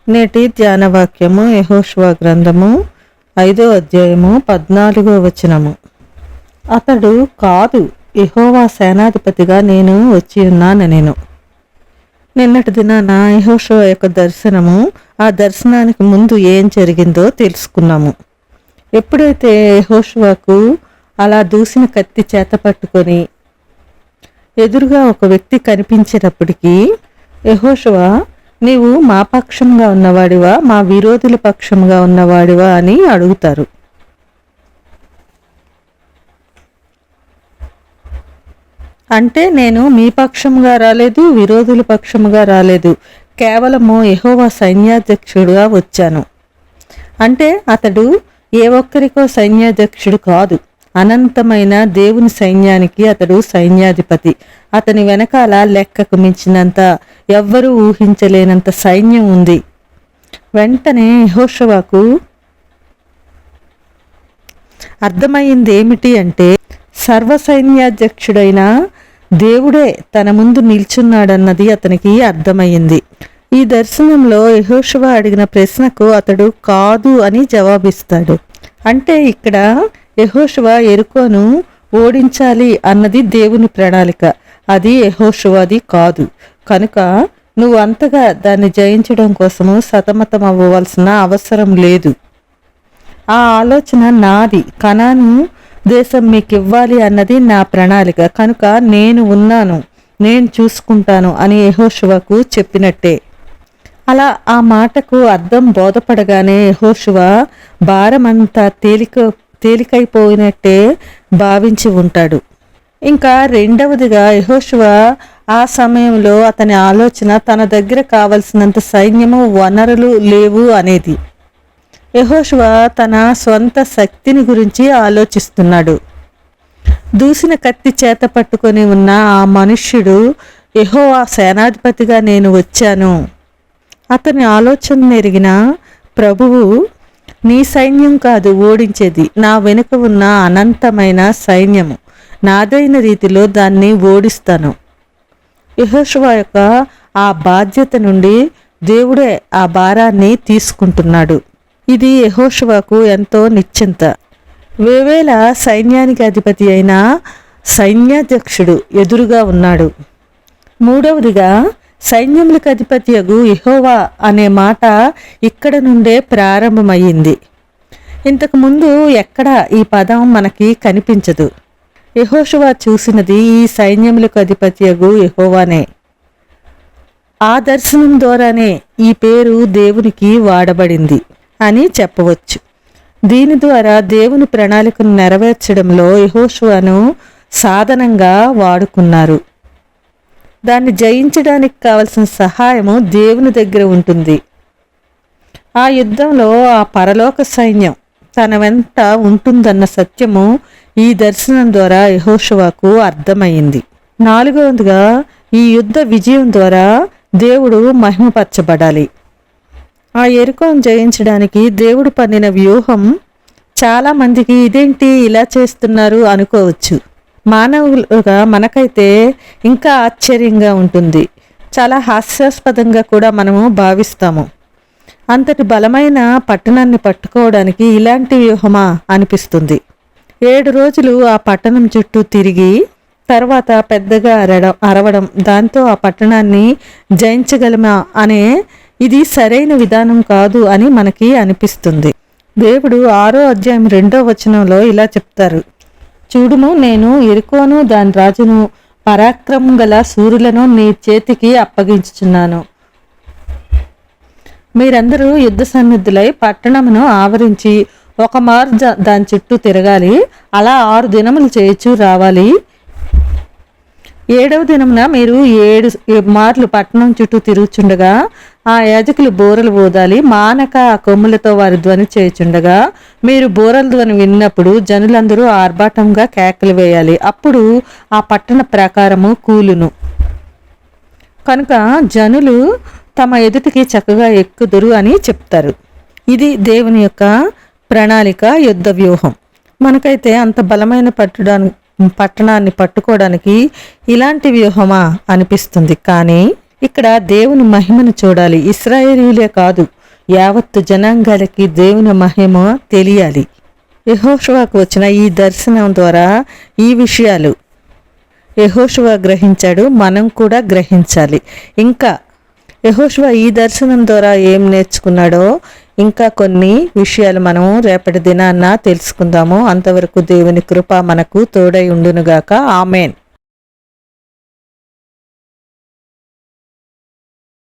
నేటి ధ్యాన వాక్యము యెహోషువ గ్రంథము 5వ అధ్యాయము 14వ వచనము. అతడు కాదు, యెహోవా సేనాధిపతిగా నేను వచ్చి ఉన్నానెను. నిన్నటి దినాన యెహోషువ యొక్క దర్శనము, ఆ దర్శనానికి ముందు ఏం జరిగిందో తెలుసుకున్నాము. ఎప్పుడైతే యెహోషువకు అలా దూసిన కత్తి చేత పట్టుకొని ఎదురుగా ఒక వ్యక్తి కనిపించినప్పటికీ యెహోషువ, నీవు మా పక్షంగా ఉన్నవాడివా, మా విరోధుల పక్షంగా ఉన్నవాడివా అని అడుగుతారు. అంటే నేను మీ పక్షంగా రాలేదు, విరోధుల పక్షంగా రాలేదు, కేవలము యెహోవా సైన్యాధ్యక్షుడుగా వచ్చాను. అంటే అతడు ఏ ఒక్కరికో సైన్యాధ్యక్షుడు కాదు, అనంతమైన దేవుని సైన్యానికి అతడు సైన్యాధిపతి. అతని వెనకాల లెక్కకు మించినంత, ఎవ్వరూ ఊహించలేనంత సైన్యం ఉంది. వెంటనే యెహోషువకు అర్థమైంది ఏమిటి అంటే, సర్వసైన్యాధ్యక్షుడైన దేవుడే తన ముందు నిల్చున్నాడన్నది అతనికి అర్థమయ్యింది. ఈ దర్శనంలో యెహోషువ అడిగిన ప్రశ్నకు అతడు కాదు అని జవాబిస్తాడు. అంటే ఇక్కడ యెహోషువ యెరికోను ఓడించాలి అన్నది దేవుని ప్రణాళిక, అది యెహోషువది కాదు. కనుక నువ్వు అంతగా దాన్ని జయించడం కోసము సతమతం అవ్వవలసిన అవసరం లేదు. ఆ ఆలోచన నాది, కనాను దేశం మీకు ఇవ్వాలి అన్నది నా ప్రణాళిక, కనుక నేను ఉన్నాను, నేను చూసుకుంటాను అని యెహోషువకు చెప్పినట్టే. అలా ఆ మాటకు అర్థం బోధపడగానే యెహోషువ భారమంతా తేలికైపోయినట్టే భావించి ఉంటాడు. ఇంకా రెండవదిగా యెహోషువ ఆ సమయంలో అతని ఆలోచన తన దగ్గర కావలసినంత సైన్యము, వనరులు లేవు అనేది. యెహోషువ తన స్వంత శక్తిని గురించి ఆలోచిస్తున్నాడు. దూసిన కత్తి చేత పట్టుకొని ఉన్న ఆ మనుష్యుడు యెహోవా సేనాధిపతిగా నేను వచ్చాను. అతని ఆలోచన ఎరిగిన ప్రభువు, నీ సైన్యం కాదు ఓడించేది, నా వెనుక ఉన్న అనంతమైన సైన్యము, నాదైన రీతిలో దాన్ని ఓడిస్తాను. యెహోషువ యొక్క ఆ బాధ్యత నుండి దేవుడే ఆ భారాన్ని తీసుకుంటున్నాడు. ఇది యెహోషువకు ఎంతో నిశ్చింత. వేవేల సైన్యానికి అధిపతి అయిన సైన్యాధ్యక్షుడు ఎదురుగా ఉన్నాడు. మూడవదిగా, సైన్యములకు అధిపతియగు యెహోవా అనే మాట ఇక్కడ నుండే ప్రారంభమయ్యింది. ఇంతకుముందు ఎక్కడ ఈ పదం మనకి కనిపించదు. యెహోషువ చూసినది ఈ సైన్యములకు అధిపతియగు యెహోవానే. ఆ దర్శనం ద్వారానే ఈ పేరు దేవునికి వాడబడింది అని చెప్పవచ్చు. దీని ద్వారా దేవుని ప్రణాళికను నెరవేర్చడంలో యెహోషువను సాధనంగా వాడుకున్నారు. దాన్ని జయించడానికి కావలసిన సహాయము దేవుని దగ్గర ఉంటుంది. ఆ యుద్ధంలో ఆ పరలోక సైన్యం తన వెంట ఉంటుందన్న సత్యము ఈ దర్శనం ద్వారా యెహోషువకు అర్థమైంది. నాలుగవదిగా, ఈ యుద్ధ విజయం ద్వారా దేవుడు మహిమపరచబడాలి. ఆ యెరికోను జయించడానికి దేవుడు పన్నిన వ్యూహం చాలా మందికి ఇదేంటి ఇలా చేస్తున్నారు అనుకోవచ్చు. మానవులుగా మనకైతే ఇంకా ఆశ్చర్యంగా ఉంటుంది, చాలా హాస్యాస్పదంగా కూడా మనము భావిస్తాము. అంతటి బలమైన పట్టణాన్ని పట్టుకోవడానికి ఇలాంటి వ్యూహమా అనిపిస్తుంది. 7 రోజులు ఆ పట్టణం చుట్టూ తిరిగి తర్వాత పెద్దగా అరవడం, దాంతో ఆ పట్టణాన్ని జయించగలమా అనే ఇది సరైన విధానం కాదు అని మనకి అనిపిస్తుంది. దేవుడు 6వ అధ్యాయం 2వ వచనంలో ఇలా చెప్తారు, చూడుము, నేను యెరికోను దాని రాజును పరాక్రమం గల శూరులను నీ చేతికి అప్పగించుచున్నాను. మీరందరూ యుద్ధ సన్నిధులై పట్టణమును ఆవరించి ఒక మారు దాని చుట్టూ తిరగాలి. అలా 6 దినములు చేయొచ్చు రావాలి. 7వ దినమున మీరు 7 మార్లు పట్టణం చుట్టూ తిరుగుచుండగా ఆ యాజకులు బోరలు ఊదాలి. మానక ఆ కొమ్ములతో వారి ధ్వని చేయుచుండగా మీరు బోరల ధ్వని విన్నప్పుడు జనులందరూ ఆర్భాటంగా కేకలు వేయాలి. అప్పుడు ఆ పట్టణ ప్రాకారము కూలును. కనుక జనులు తమ ఎదుటికి చక్కగా ఎక్కుదురు అని చెప్తారు. ఇది దేవుని యొక్క ప్రణాళిక, యుద్ధ వ్యూహం. మనకైతే అంత బలమైన పట్టణాన్ని పట్టుకోవడానికి ఇలాంటి వ్యూహమా అనిపిస్తుంది. కానీ ఇక్కడ దేవుని మహిమను చూడాలి. ఇశ్రాయేలీయులే కాదు, యావత్తు జనాంగాలకి దేవుని మహిమ తెలియాలి. యెహోషువకు వచ్చిన ఈ దర్శనం ద్వారా ఈ విషయాలు యెహోషువ గ్రహించాడు, మనం కూడా గ్రహించాలి. ఇంకా యెహోషువ ఈ దర్శనం ద్వారా ఏం నేర్చుకున్నాడో ఇంకా కొన్ని విషయాలు మనము రేపటి దినాన్న తెలుసుకుందాము. అంతవరకు దేవుని కృప మనకు తోడై ఉండునుగాక. ఆమేన్.